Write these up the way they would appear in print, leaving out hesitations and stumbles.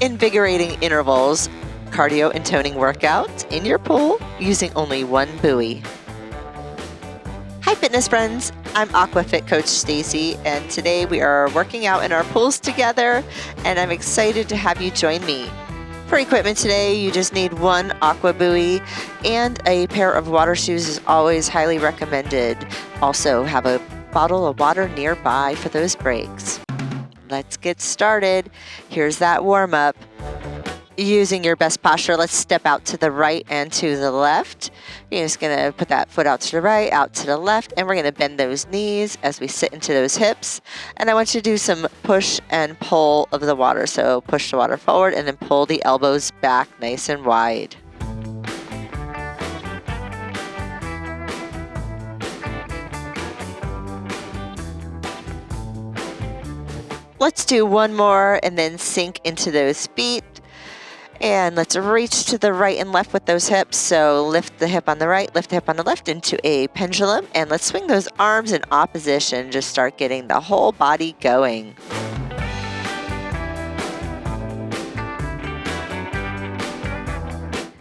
Invigorating intervals, cardio and toning workouts in your pool using only one buoy. Hi fitness friends, I'm AquaFIIT Coach Stacy, and today we are working out in our pools together, and I'm excited to have you join me. For equipment today, you just need one aqua buoy, and a pair of water shoes is always highly recommended. Also have a bottle of water nearby for those breaks. Let's get started. Here's that warm-up. Using your best posture, let's step out to the right and to the left. You're just gonna put that foot out to the right, out to the left, and we're gonna bend those knees as we sit into those hips. And I want you to do some push and pull of the water. So push the water forward and then pull the elbows back nice and wide. Let's do one more and then sink into those feet. And let's reach to the right and left with those hips. So lift the hip on the right, lift the hip on the left into a pendulum. And let's swing those arms in opposition. Just start getting the whole body going.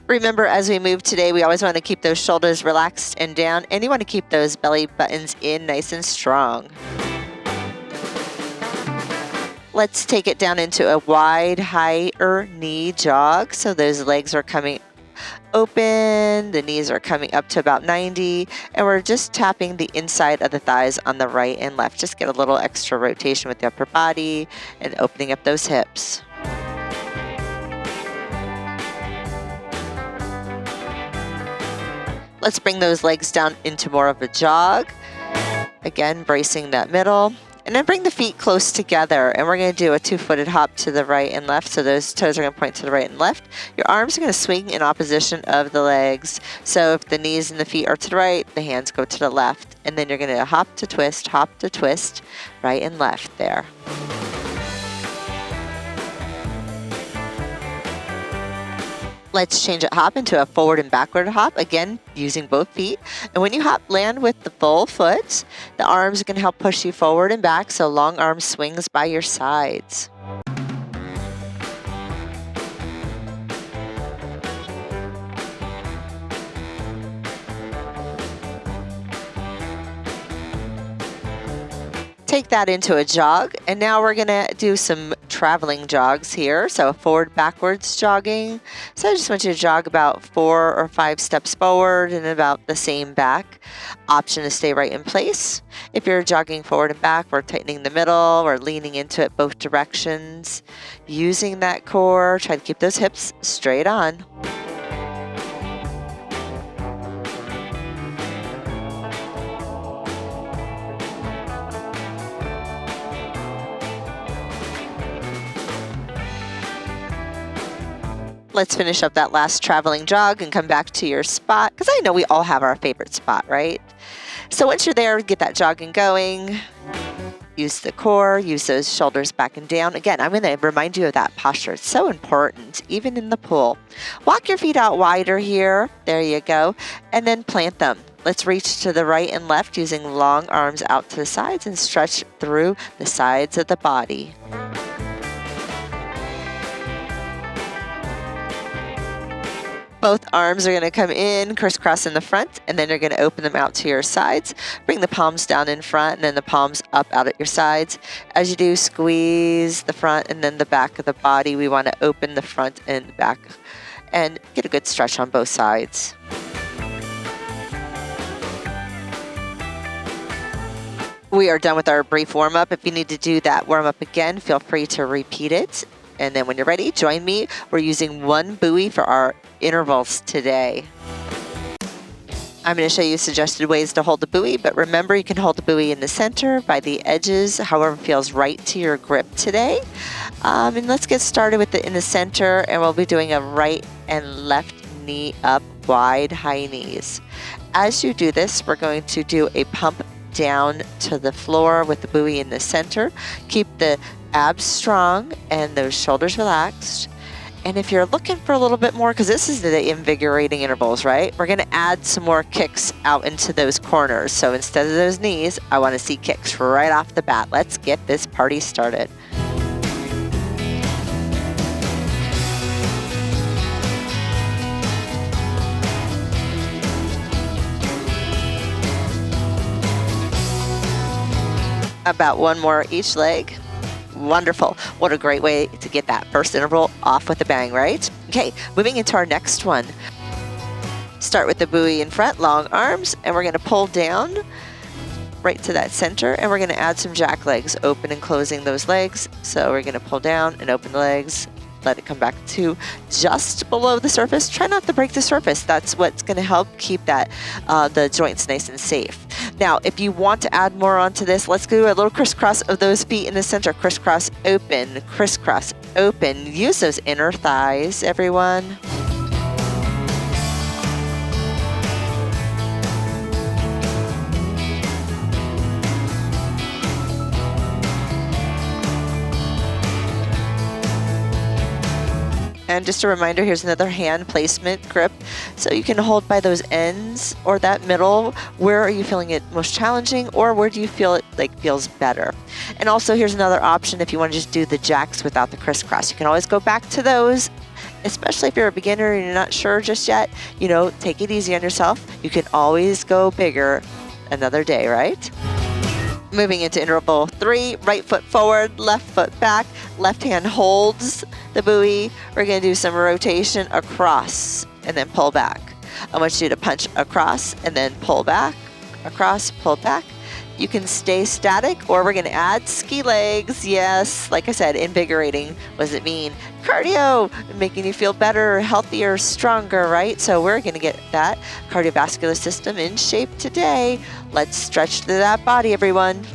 Remember, as we move today, we always want to keep those shoulders relaxed and down. And you want to keep those belly buttons in nice and strong. Let's take it down into a wide, higher knee jog. So those legs are coming open, the knees are coming up to about 90, and we're just tapping the inside of the thighs on the right and left. Just get a little extra rotation with the upper body and opening up those hips. Let's bring those legs down into more of a jog. Again, bracing that middle. And then bring the feet close together, and we're going to do a two-footed hop to the right and left. So those toes are going to point to the right and left. Your arms are going to swing in opposition of the legs. So if the knees and the feet are to the right, the hands go to the left. And then you're going to hop to twist, right and left there. Let's change it hop into a forward and backward hop, again, using both feet. And when you hop, land with the full foot. The arms are going to help push you forward and back, so long arm swings by your sides. Take that into a jog, and now we're gonna do some traveling jogs here. So forward, backwards jogging. So I just want you to jog about 4 or 5 steps forward and about the same back. Option to stay right in place. If you're jogging forward and back, we're tightening the middle, we're leaning into it both directions. Using that core, try to keep those hips straight on. Let's finish up that last traveling jog and come back to your spot, because I know we all have our favorite spot, right? So once you're there, get that jogging going. Use the core, use those shoulders back and down. Again, I'm going to remind you of that posture. It's so important, even in the pool. Walk your feet out wider here. There you go. And then plant them. Let's reach to the right and left using long arms out to the sides and stretch through the sides of the body. Both arms are going to come in, crisscross in the front, and then you're going to open them out to your sides. Bring the palms down in front and then the palms up out at your sides. As you do, squeeze the front and then the back of the body. We want to open the front and the back and get a good stretch on both sides. We are done with our brief warm-up. If you need to do that warm-up again, feel free to repeat it. And then when you're ready, join me. We're using one buoy for our intervals today. I'm going to show you suggested ways to hold the buoy, but remember you can hold the buoy in the center, by the edges, however feels right to your grip today. And let's get started with in the center, and we'll be doing a right and left knee up, wide high knees. As you do this, we're going to do a pump down to the floor with the buoy in the center. Keep the abs strong and those shoulders relaxed. And if you're looking for a little bit more, because this is the invigorating intervals, right? We're going to add some more kicks out into those corners. So instead of those knees, I want to see kicks right off the bat. Let's get this party started. About one more each leg. Wonderful. What a great way to get that first interval off with a bang, right? Okay, moving into our next one. Start with the buoy in front, long arms, and we're going to pull down right to that center, and we're going to add some jack legs, open and closing those legs. So we're going to pull down and open the legs, let it come back to just below the surface. Try not to break the surface. That's what's going to help keep that the joints nice and safe. Now, if you want to add more onto this, let's do a little crisscross of those feet in the center. Crisscross, open, crisscross, open. Use those inner thighs, everyone. And just a reminder, here's another hand placement grip. So you can hold by those ends or that middle. Where are you feeling it most challenging, or where do you feel it feels better? And also here's another option if you want to just do the jacks without the crisscross. You can always go back to those, especially if you're a beginner and you're not sure just yet. You know, take it easy on yourself. You can always go bigger another day, right? Moving into interval 3, right foot forward, left foot back, left hand holds the buoy. We're going to do some rotation across and then pull back. I want you to punch across and then pull back, across, pull back. You can stay static, or we're going to add ski legs. Yes, like I said, invigorating. What does it mean? Cardio, making you feel better, healthier, stronger, right? So we're going to get that cardiovascular system in shape today. Let's stretch through that body, everyone.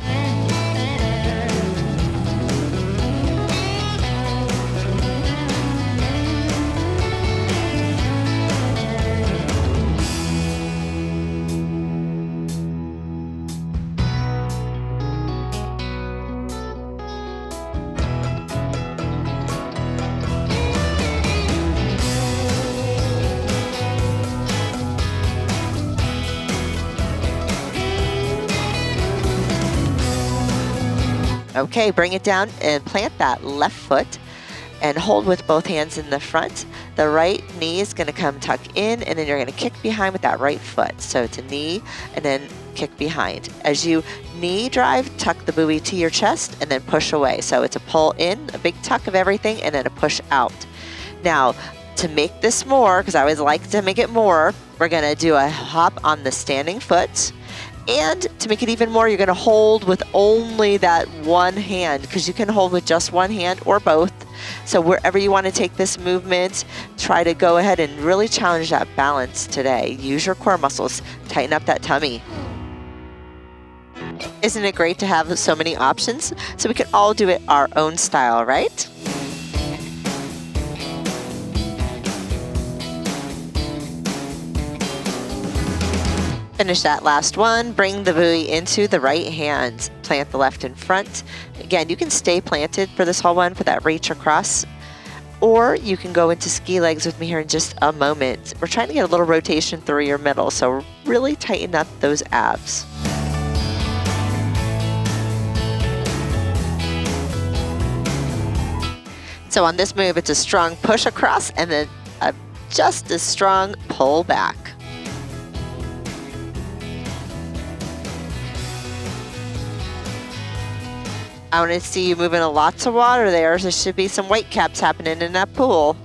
Okay, bring it down and plant that left foot and hold with both hands in the front. The right knee is going to come tuck in, and then you're going to kick behind with that right foot. So it's a knee and then kick behind. As you knee drive, tuck the buoy to your chest and then push away. So it's a pull in, a big tuck of everything, and then a push out. Now, to make this more, because I always like to make it more, we're going to do a hop on the standing foot. And to make it even more, you're going to hold with only that one hand, because you can hold with just one hand or both. So wherever you want to take this movement, try to go ahead and really challenge that balance today. Use your core muscles, tighten up that tummy. Isn't it great to have so many options? So we can all do it our own style, right? Finish that last one. Bring the buoy into the right hand. Plant the left in front. Again, you can stay planted for this whole one for that reach across, or you can go into ski legs with me here in just a moment. We're trying to get a little rotation through your middle, so really tighten up those abs. So on this move, it's a strong push across and then a just as strong pull back. I want to see you moving lots of water there. There should be some white caps happening in that pool.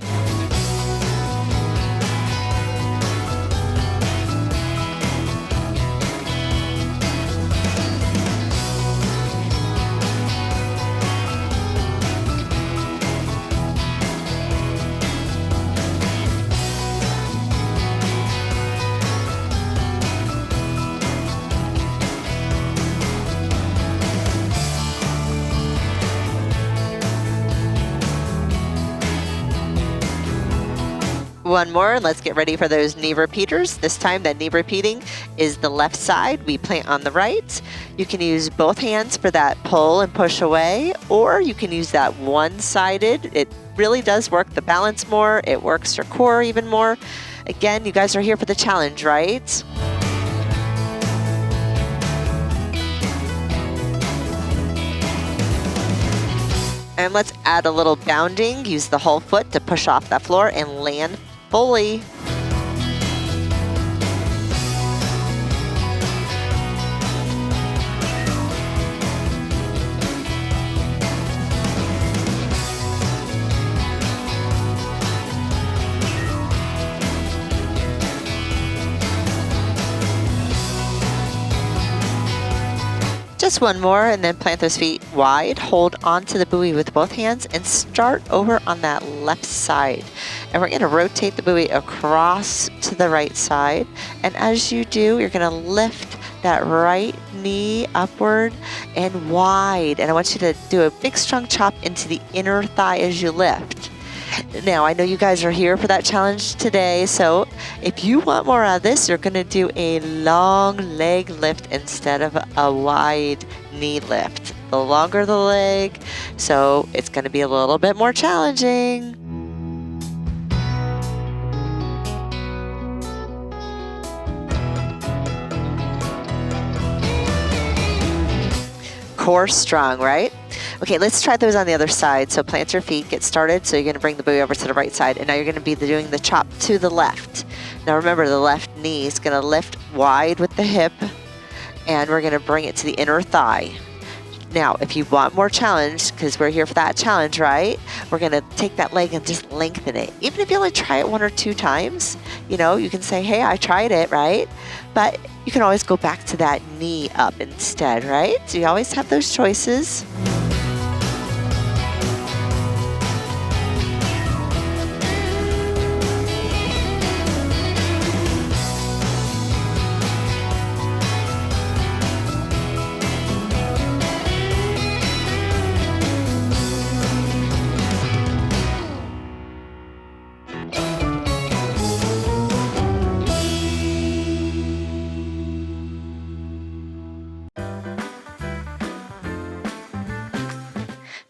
One more, and let's get ready for those knee repeaters. This time that knee repeating is the left side. We plant on the right. You can use both hands for that pull and push away, or you can use that one-sided. It really does work the balance more. It works your core even more. Again, you guys are here for the challenge, right? And let's add a little bounding. Use the whole foot to push off that floor and land fully. Just one more, and then plant those feet wide. Hold onto the buoy with both hands and start over on that left side. And we're going to rotate the buoy across to the right side. And as you do, you're going to lift that right knee upward and wide. And I want you to do a big strong chop into the inner thigh as you lift. Now, I know you guys are here for that challenge today, so if you want more out of this, you're going to do a long leg lift instead of a wide knee lift. The longer the leg, so it's going to be a little bit more challenging. Core strong, right? Okay, let's try those on the other side. So plant your feet, get started. So you're going to bring the buoy over to the right side, and now you're going to be doing the chop to the left. Now remember, the left knee is going to lift wide with the hip, and we're going to bring it to the inner thigh. Now, if you want more challenge, because we're here for that challenge, right? We're going to take that leg and just lengthen it. Even if you only try it 1 or 2 times, you know, you can say, hey, I tried it, right? But you can always go back to that knee up instead, right? So you always have those choices.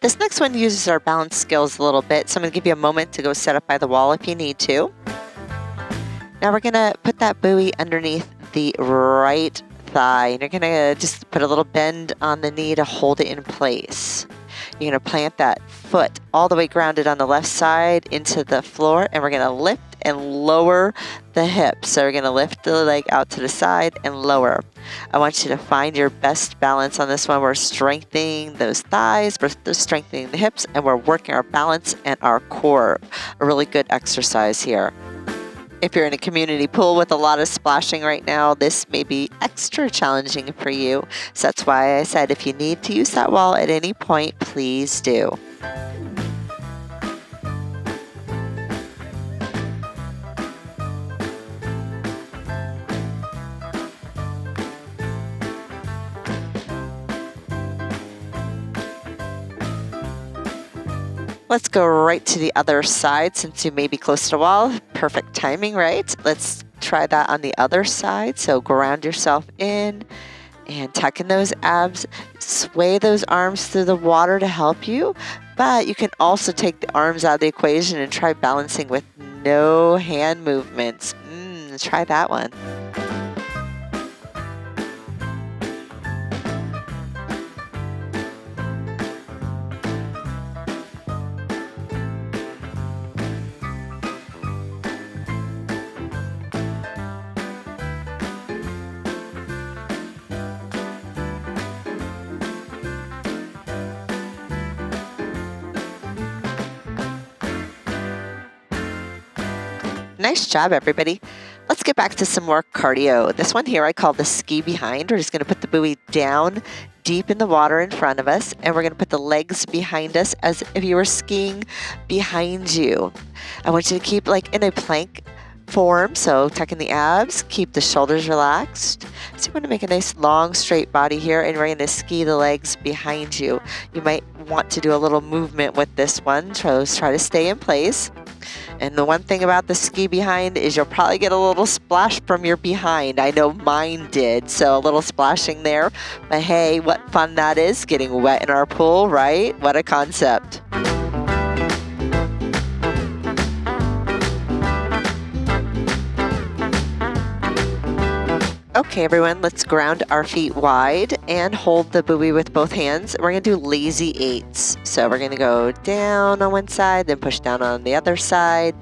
This next one uses our balance skills a little bit, so I'm going to give you a moment to go set up by the wall if you need to. Now we're going to put that buoy underneath the right thigh, and you're going to just put a little bend on the knee to hold it in place. You're going to plant that foot all the way grounded on the left side into the floor, and we're going to lift and lower the hip. So we're going to lift the leg out to the side and lower. I want you to find your best balance on this one. We're strengthening those thighs, we're strengthening the hips, and we're working our balance and our core. A really good exercise here. If you're in a community pool with a lot of splashing right now, this may be extra challenging for you. So that's why I said if you need to use that wall at any point, please do. Let's go right to the other side since you may be close to the wall. Perfect timing, right? Let's try that on the other side. So ground yourself in and tuck in those abs. Sway those arms through the water to help you. But you can also take the arms out of the equation and try balancing with no hand movements. Try that one. Nice job, everybody. Let's get back to some more cardio. This one here I call the ski behind. We're just going to put the buoy down deep in the water in front of us, and we're going to put the legs behind us as if you were skiing behind you. I want you to keep like in a plank form, so tuck in the abs, keep the shoulders relaxed. So you want to make a nice long straight body here, and we're going to ski the legs behind you. You might want to do a little movement with this one, so try to stay in place. And the one thing about the ski behind is you'll probably get a little splash from your behind. I know mine did, so a little splashing there. But hey, what fun that is, getting wet in our pool, right? What a concept. Okay, everyone, let's ground our feet wide and hold the buoy with both hands. We're going to do lazy 8s. So we're going to go down on one side, then push down on the other side.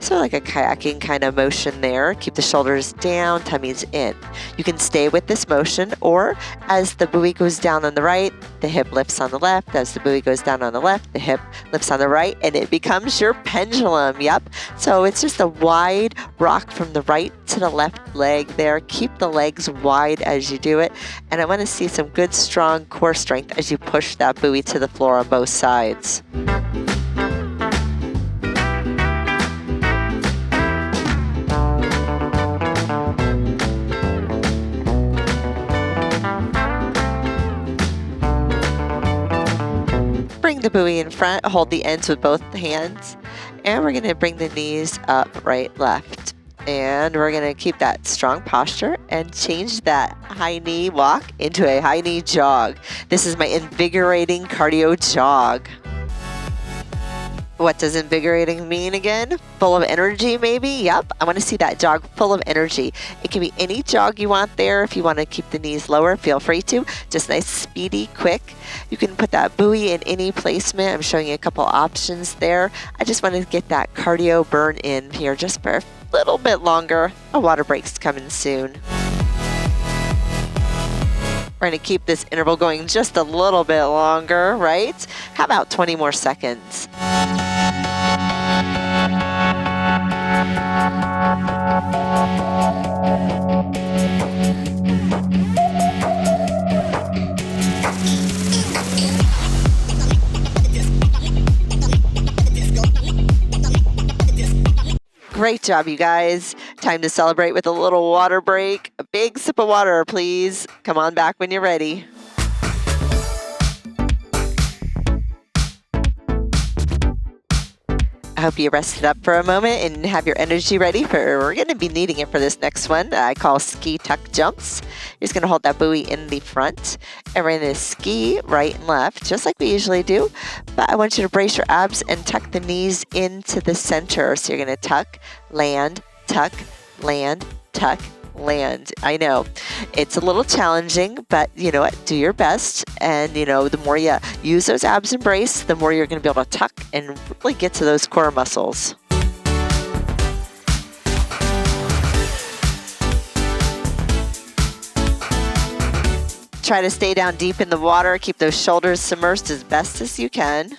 So like a kayaking kind of motion there. Keep the shoulders down, tummies in. You can stay with this motion, or as the buoy goes down on the right, the hip lifts on the left. As the buoy goes down on the left, the hip lifts on the right, and it becomes your pendulum. Yep. So it's just a wide rock from the right to the left leg there. Keep the legs wide as you do it. And I want to see some good, strong core strength as you push that buoy to the floor on both sides. Bring the buoy in front, hold the ends with both hands, and we're going to bring the knees up, right, left. And we're going to keep that strong posture and change that high knee walk into a high knee jog. This is my invigorating cardio jog. What does invigorating mean again? Full of energy, maybe? Yep. I want to see that jog full of energy. It can be any jog you want there. If you want to keep the knees lower, feel free to. Just nice, speedy, quick. You can put that buoy in any placement. I'm showing you a couple options there. I just want to get that cardio burn in here just for a little bit longer. A water break's coming soon. We're going to keep this interval going just a little bit longer, right? How about 20 more seconds? Great job, you guys. Time to celebrate with a little water break. A big sip of water, please. Come on back when you're ready. I hope you rested up for a moment and have your energy ready we're going to be needing it for this next one. I call ski tuck jumps. You're just going to hold that buoy in the front and we're going to ski right and left, just like we usually do. But I want you to brace your abs and tuck the knees into the center. So you're going to tuck, land, tuck, land, tuck, land. I know it's a little challenging, but you know what? Do your best. And you know, the more you use those abs and brace, the more you're going to be able to tuck and really get to those core muscles. Try to stay down deep in the water. Keep those shoulders submerged as best as you can.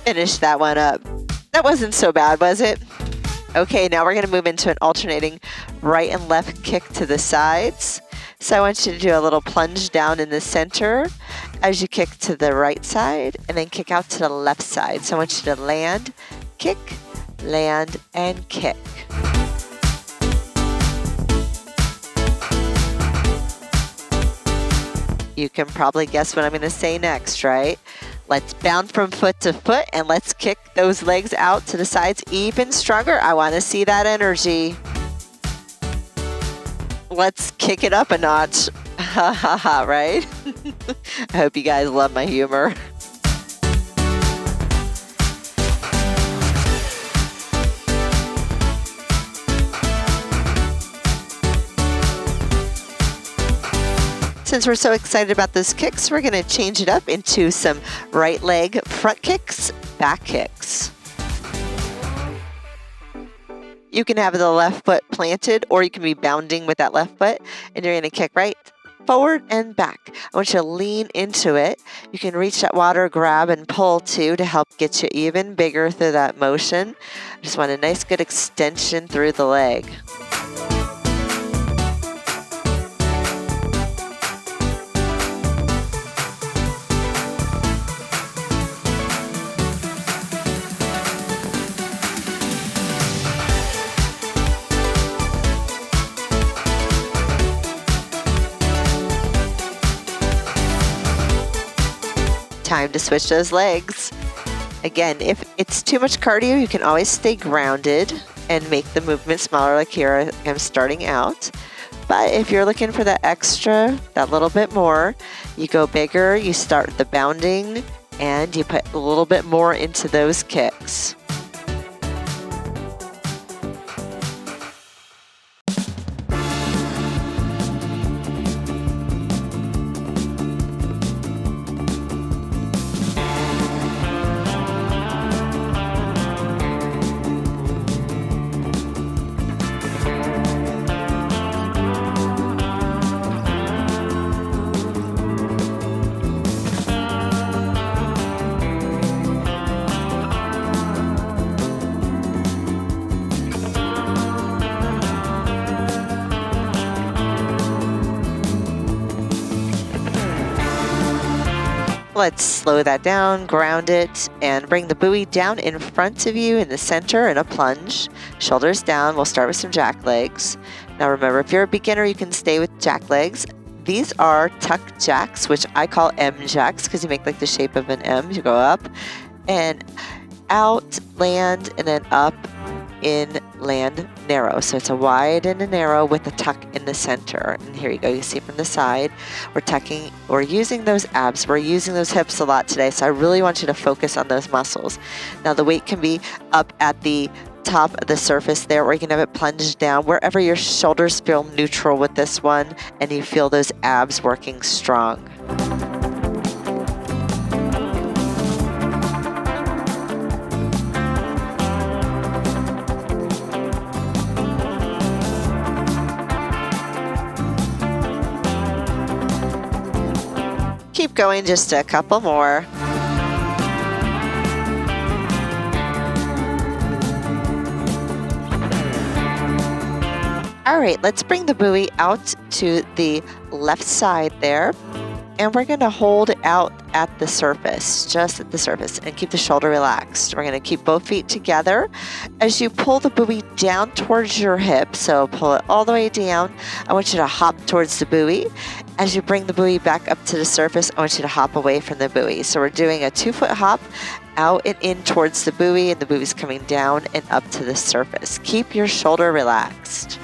Finish that one up. That wasn't so bad, was it? Okay, now we're going to move into an alternating right and left kick to the sides. So I want you to do a little plunge down in the center as you kick to the right side and then kick out to the left side. So I want you to land, and kick. You can probably guess what I'm going to say next, right? Let's bound from foot to foot and let's kick those legs out to the sides even stronger. I want to see that energy. Let's kick it up a notch. Ha ha ha, right? I hope you guys love my humor. Since we're so excited about those kicks, we're going to change it up into some right leg front kicks, back kicks. You can have the left foot planted or you can be bounding with that left foot and you're going to kick right, forward, and back. I want you to lean into it. You can reach that water, grab and pull too to help get you even bigger through that motion. I just want a nice good extension through the leg. Time to switch those legs. Again, if it's too much cardio, you can always stay grounded and make the movement smaller, like here I'm starting out. But if you're looking for that extra, that little bit more, you go bigger, you start the bounding, and you put a little bit more into those kicks. Let's slow that down, ground it, and bring the buoy down in front of you in the center in a plunge. Shoulders down. We'll start with some jack legs. Now remember, if you're a beginner, you can stay with jack legs. These are tuck jacks, which I call M jacks because you make like the shape of an M. You go up and out, land, and then up, in, land, narrow. So it's a wide and a narrow with a tuck in the center. And here you go. You see from the side, we're tucking, we're using those abs, we're using those hips a lot today. So I really want you to focus on those muscles. Now the weight can be up at the top of the surface there, or you can have it plunged down wherever your shoulders feel neutral with this one and you feel those abs working strong. Keep going, just a couple more. All right, let's bring the buoy out to the left side there. And we're going to hold out at the surface, just at the surface, and keep the shoulder relaxed. We're going to keep both feet together. As you pull the buoy down towards your hip, so pull it all the way down, I want you to hop towards the buoy. As you bring the buoy back up to the surface, I want you to hop away from the buoy. So we're doing a 2-foot hop out and in towards the buoy, and the buoy's coming down and up to the surface. Keep your shoulder relaxed.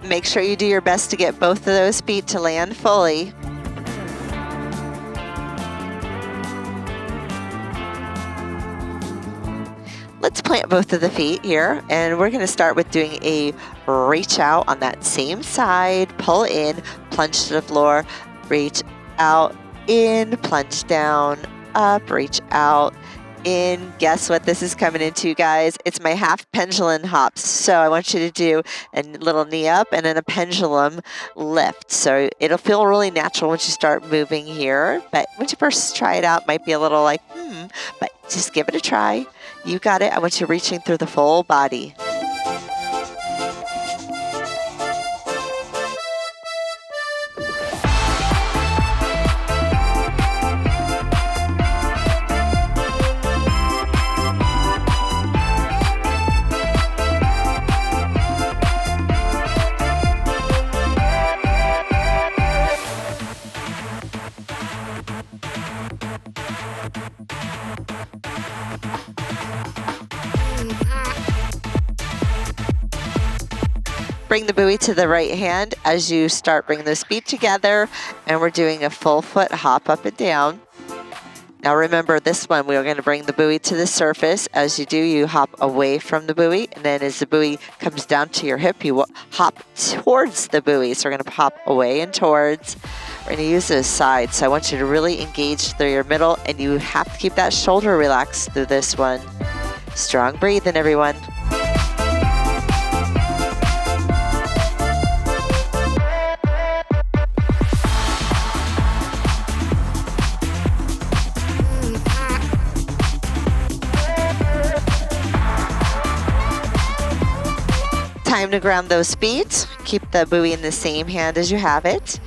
Make sure you do your best to get both of those feet to land fully. Let's plant both of the feet here, and we're going to start with doing a reach out on that same side. Pull in, plunge to the floor, reach out, in, plunge down, up, reach out, in. Guess what this is coming into, guys? It's my half pendulum hops. So I want you to do a little knee up and then a pendulum lift. So it'll feel really natural once you start moving here. But once you first try it out, it might be a little like, but just give it a try. You got it. I want you reaching through the full body. Bring the buoy to the right hand as you start bringing those feet together, and we're doing a full foot hop up and down. Now remember this one, we are going to bring the buoy to the surface. As you do, you hop away from the buoy, and then as the buoy comes down to your hip, you hop towards the buoy. So we're going to hop away and towards. We're going to use those sides. So I want you to really engage through your middle, and you have to keep that shoulder relaxed through this one. Strong breathing, everyone. Time to ground those feet. Keep the buoy in the same hand as you have it.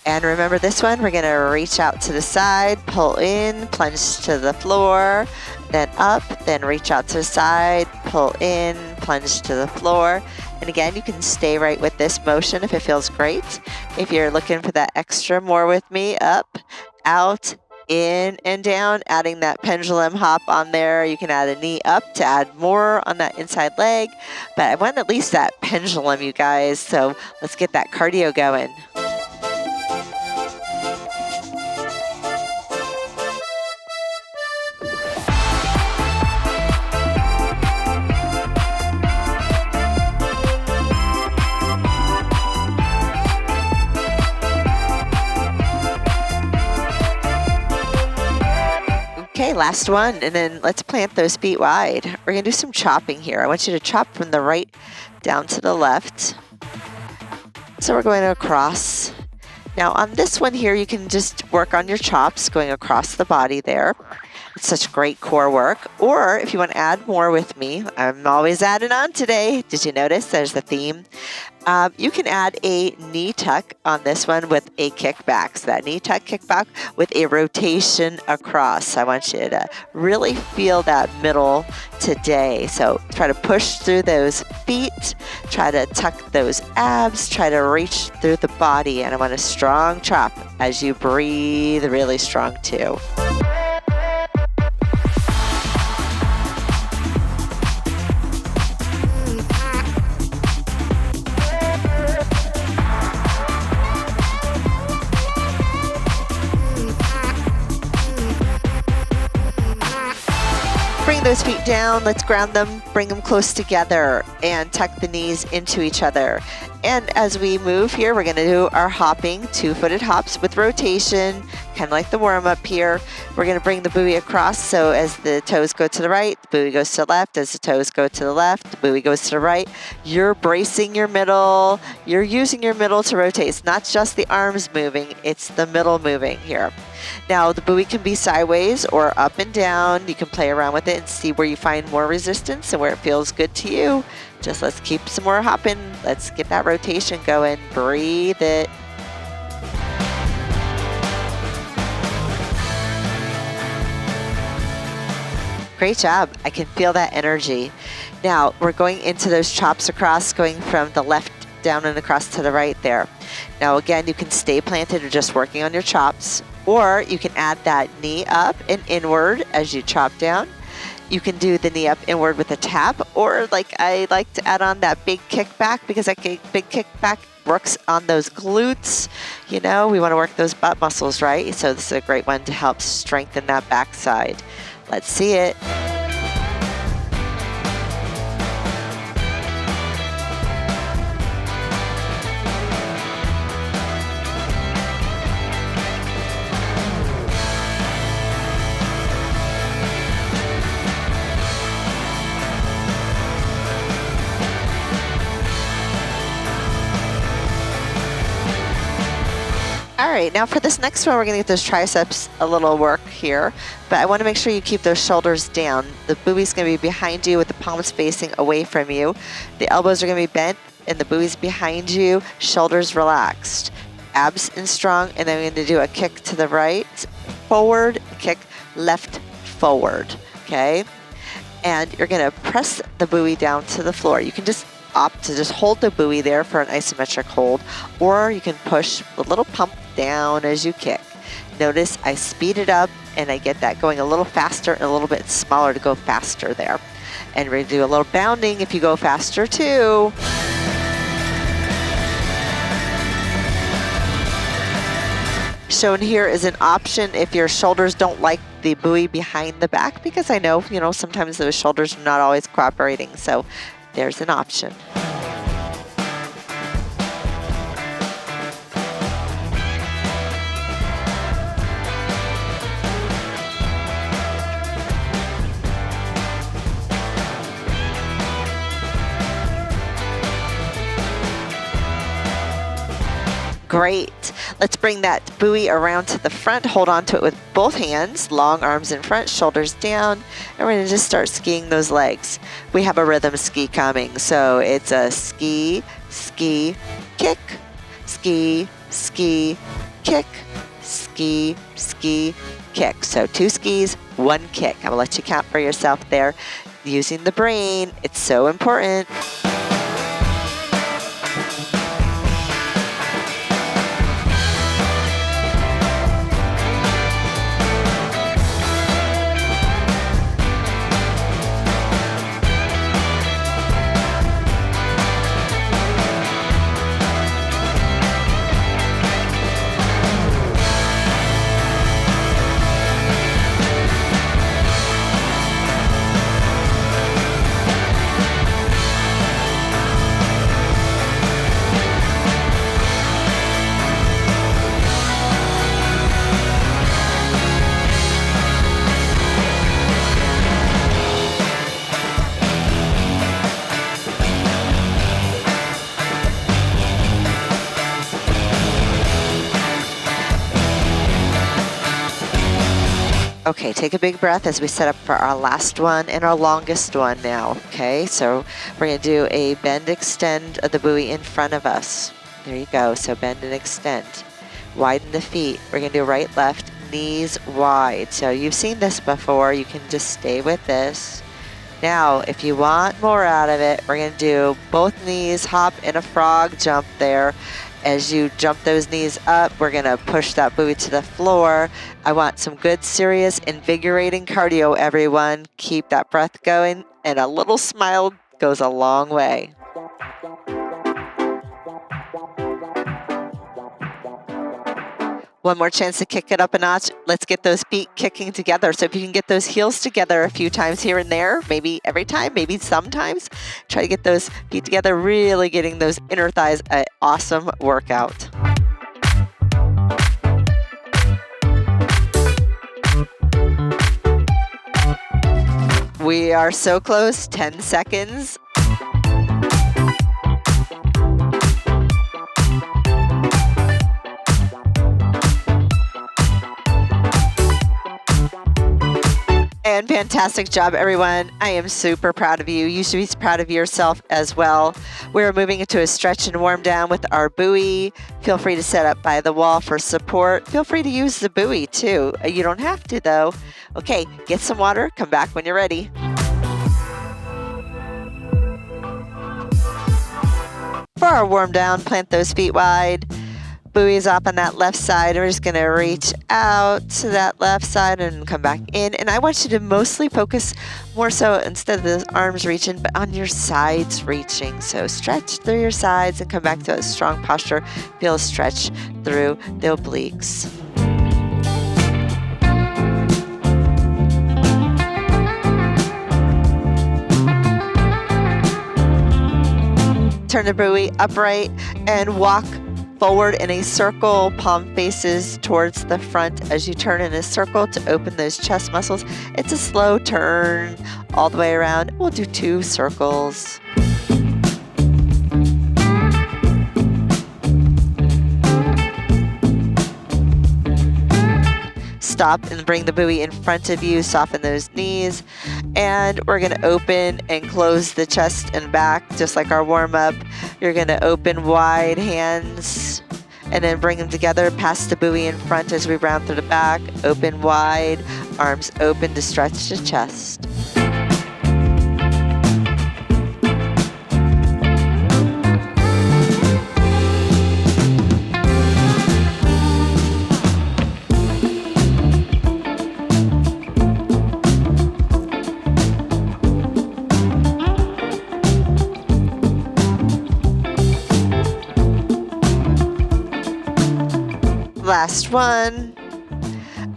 And remember this one, we're going to reach out to the side, pull in, plunge to the floor, then up, then reach out to the side, pull in, plunge to the floor. And again, you can stay right with this motion if it feels great. If you're looking for that extra more with me, up, out, in and down, adding that pendulum hop on there. You can add a knee up to add more on that inside leg, but I want at least that pendulum, you guys. So let's get that cardio going. Okay, last one, and then let's plant those feet wide. We're going to do some chopping here. I want you to chop from the right down to the left. So we're going across. Now on this one here, you can just work on your chops going across the body there. It's such great core work. Or if you want to add more with me, I'm always adding on today. Did you notice there's the theme? You can add a knee tuck on this one with a kickback. So that knee tuck kickback with a rotation across. I want you to really feel that middle today. So try to push through those feet, try to tuck those abs, try to reach through the body. And I want a strong chop as you breathe really strong too. Bring those feet down, let's ground them, bring them close together and tuck the knees into each other. And as we move here, we're gonna do our hopping, 2-footed hops with rotation, kind of like the warm up here. We're gonna bring the buoy across, so as the toes go to the right, the buoy goes to the left. As the toes go to the left, the buoy goes to the right. You're bracing your middle, you're using your middle to rotate. It's not just the arms moving, it's the middle moving here. Now the buoy can be sideways or up and down. You can play around with it and see where you find more resistance and where it feels good to you. Just let's keep some more hopping. Let's get that rotation going. Breathe it. Great job. I can feel that energy. Now we're going into those chops across, going from the left down and across to the right there. Now again, you can stay planted or just working on your chops, or you can add that knee up and inward as you chop down. You can do the knee up inward with a tap, or like I like to add on that big kickback, because that big kickback works on those glutes. You know, we want to work those butt muscles, right? So this is a great one to help strengthen that backside. Let's see it. All right, now for this next one, we're gonna get those triceps a little work here, but I wanna make sure you keep those shoulders down. The buoy's gonna be behind you with the palms facing away from you. The elbows are gonna be bent and the buoy's behind you, shoulders relaxed. Abs in strong, and then we're gonna do a kick to the right, forward, kick, left, forward, okay? And you're gonna press the buoy down to the floor. You can just opt to just hold the buoy there for an isometric hold, or you can push a little pump down as you kick. Notice I speed it up and I get that going a little faster and a little bit smaller to go faster there. And we're gonna do a little bounding if you go faster too. Shown here is an option if your shoulders don't like the buoy behind the back, because I know, sometimes those shoulders are not always cooperating. So there's an option. Great. Let's bring that buoy around to the front. Hold on to it with both hands, long arms in front, shoulders down, and we're gonna just start skiing those legs. We have a rhythm ski coming, so it's a ski, ski, kick, ski, ski, kick, ski, ski, kick. So 2 skis, 1 kick. I'm gonna let you count for yourself there. Using the brain, it's so important. Okay, take a big breath as we set up for our last one and our longest one now. Okay, so we're going to do a bend extend of the buoy in front of us. There you go. So bend and extend. Widen the feet. We're going to do right, left, knees wide. So you've seen this before. You can just stay with this. Now, if you want more out of it, we're going to do both knees, hop in a frog jump there. As you jump those knees up, we're going to push that buoy to the floor. I want some good, serious, invigorating cardio, everyone. Keep that breath going, and a little smile goes a long way. One more chance to kick it up a notch. Let's get those feet kicking together. So if you can get those heels together a few times here and there, maybe every time, maybe sometimes, try to get those feet together, really getting those inner thighs an awesome workout. We are so close, 10 seconds. And fantastic job, everyone. I am super proud of you. You should be proud of yourself as well. We're moving into a stretch and warm down with our buoy. Feel free to set up by the wall for support. Feel free to use the buoy too. You don't have to though. Okay, get some water. Come back when you're ready. For our warm down, plant those feet wide. Buoy is up on that left side. We're just going to reach out to that left side and come back in. And I want you to mostly focus more so instead of the arms reaching, but on your sides reaching. So stretch through your sides and come back to a strong posture. Feel a stretch through the obliques. Turn the buoy upright and walk forward in a circle, palm faces towards the front as you turn in a circle to open those chest muscles. It's a slow turn all the way around. We'll do 2 circles. Stop and bring the buoy in front of you, soften those knees, and we're going to open and close the chest and back just like our warm-up. You're going to open wide hands and then bring them together, pass the buoy in front as we round through the back, open wide, arms open to stretch the chest. Last one.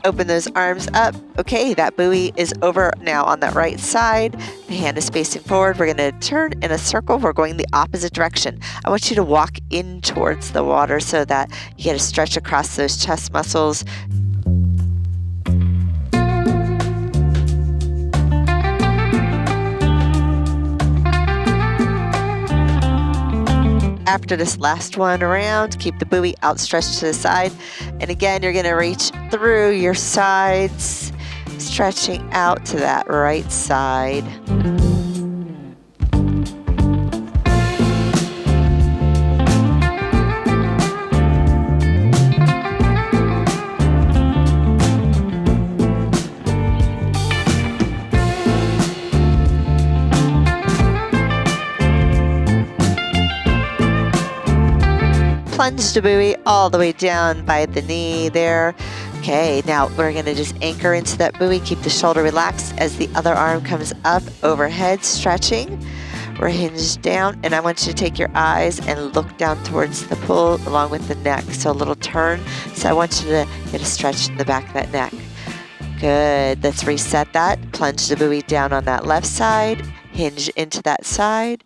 Open those arms up. Okay, that buoy is over now on that right side. The hand is facing forward. We're going to turn in a circle. We're going the opposite direction. I want you to walk in towards the water so that you get a stretch across those chest muscles. After this last one around, keep the buoy outstretched to the side. And again, you're going to reach through your sides, stretching out to that right side. Plunge the buoy all the way down by the knee there. Okay, now we're going to just anchor into that buoy. Keep the shoulder relaxed as the other arm comes up overhead, stretching. We're hinged down, and I want you to take your eyes and look down towards the pool along with the neck. So a little turn. So I want you to get a stretch in the back of that neck. Good. Let's reset that. Plunge the buoy down on that left side. Hinge into that side.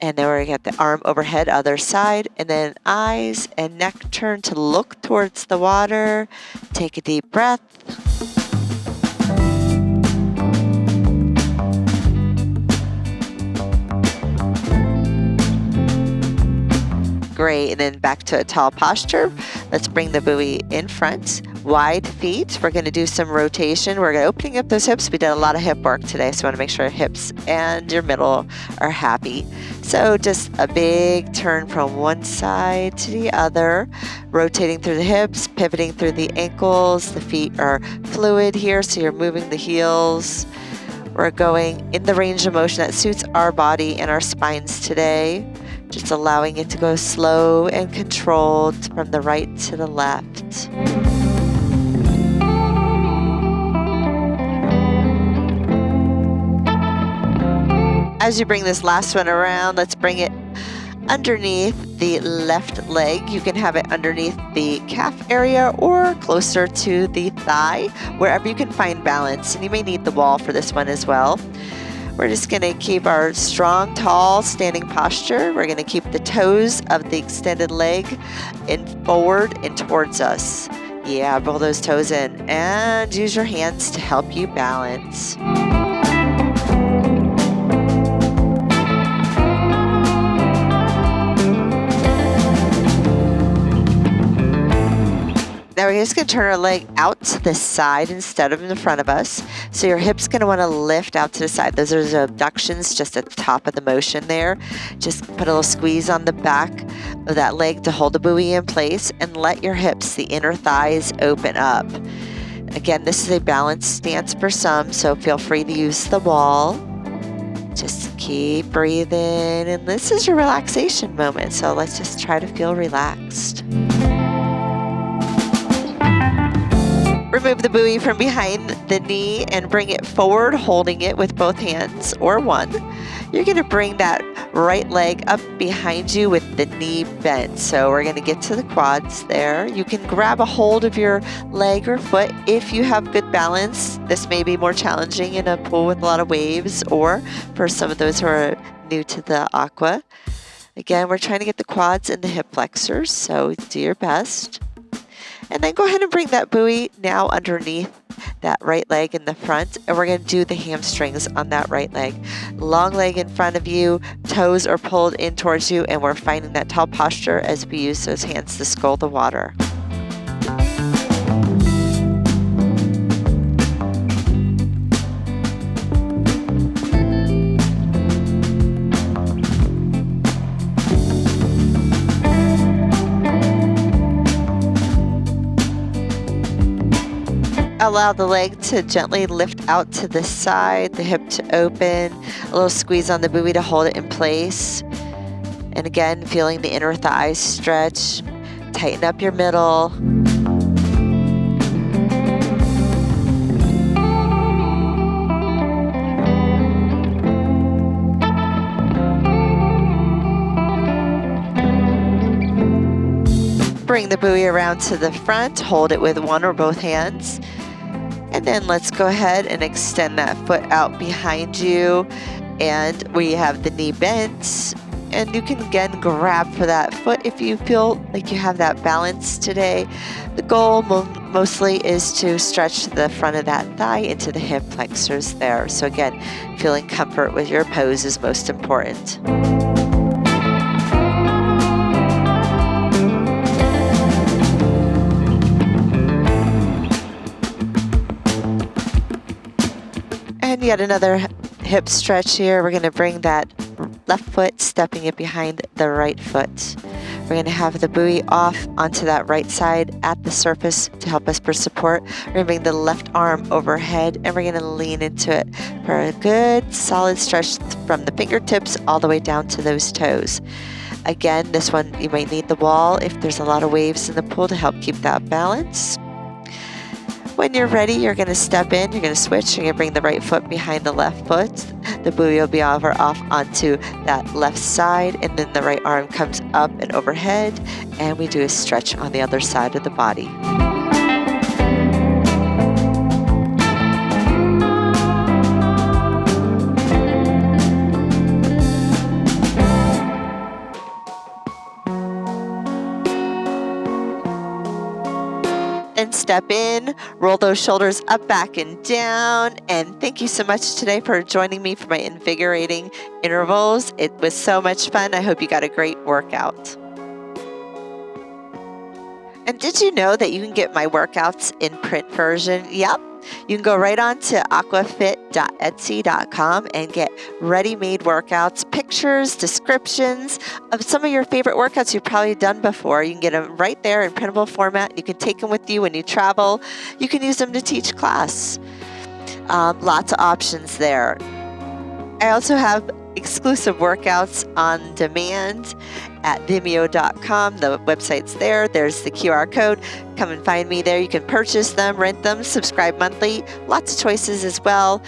And then we're going to get the arm overhead, other side, and then eyes and neck turn to look towards the water. Take a deep breath. Great, and then back to a tall posture. Let's bring the buoy in front. wide feet. We're going to do some rotation. We're opening up those hips. We did a lot of hip work today, so you want to make sure your hips and your middle are happy. So just a big turn from one side to the other, rotating through the hips, pivoting through the ankles. The feet are fluid here, so you're moving the heels. We're going in the range of motion that suits our body and our spines today, just allowing it to go slow and controlled from the right to the left. As you bring this last one around, let's bring it underneath the left leg. You can have it underneath the calf area or closer to the thigh, wherever you can find balance. And you may need the wall for this one as well. We're just going to keep our strong, tall, standing posture. We're going to keep the toes of the extended leg in forward and towards us. Yeah, roll those toes in and use your hands to help you balance. Now we're just going to turn our leg out to the side instead of in the front of us. So your hip's going to want to lift out to the side. Those are the abductions just at the top of the motion there. Just put a little squeeze on the back of that leg to hold the buoy in place and let your hips, the inner thighs, open up. Again, this is a balanced stance for some, so feel free to use the wall. Just keep breathing, and this is your relaxation moment, so let's just try to feel relaxed. Remove the buoy from behind the knee and bring it forward, holding it with both hands or one. You're going to bring that right leg up behind you with the knee bent. So we're going to get to the quads there. You can grab a hold of your leg or foot if you have good balance. This may be more challenging in a pool with a lot of waves, or for some of those who are new to the aqua. Again, we're trying to get the quads and the hip flexors, so do your best. And then go ahead and bring that buoy now underneath that right leg in the front, and we're going to do the hamstrings on that right leg. Long leg in front of you, toes are pulled in towards you, and we're finding that tall posture as we use those hands to scull the water. Allow the leg to gently lift out to the side, the hip to open, a little squeeze on the buoy to hold it in place. And again, feeling the inner thighs stretch, tighten up your middle. Bring the buoy around to the front, hold it with one or both hands. And then let's go ahead and extend that foot out behind you. And we have the knee bent. And you can again grab for that foot if you feel like you have that balance today. The goal mostly is to stretch the front of that thigh into the hip flexors there. So again, feeling comfort with your pose is most important. And yet another hip stretch here. We're going to bring that left foot, stepping it behind the right foot. We're going to have the buoy off onto that right side at the surface to help us for support. We're going to bring the left arm overhead, and we're going to lean into it for a good solid stretch from the fingertips all the way down to those toes. Again, this one you might need the wall if there's a lot of waves in the pool to help keep that balance. When you're ready, you're going to step in, you're going to switch, you're going to bring the right foot behind the left foot. The buoy will be off onto that left side, and then the right arm comes up and overhead, and we do a stretch on the other side of the body. And step in, roll those shoulders up, back, and down. And thank you so much today for joining me for my invigorating intervals. It was so much fun. I hope you got a great workout. And did you know that you can get my workouts in print version? Yep. You can go right on to aquafit.etsy.com and get ready-made workouts, pictures, descriptions of some of your favorite workouts you've probably done before. You can get them right there in printable format. You can take them with you when you travel. You can use them to teach class. Lots of options there. I also have exclusive workouts on demand at vimeo.com. The website's there. There's the QR code. Come and find me there. You can purchase them, rent them, subscribe monthly. Lots of choices as well,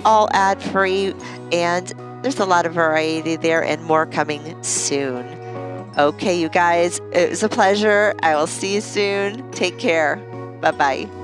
all ad-free, and there's a lot of variety there and more coming soon. Okay, you guys, it was a pleasure. I will see you soon. Take care. Bye-bye.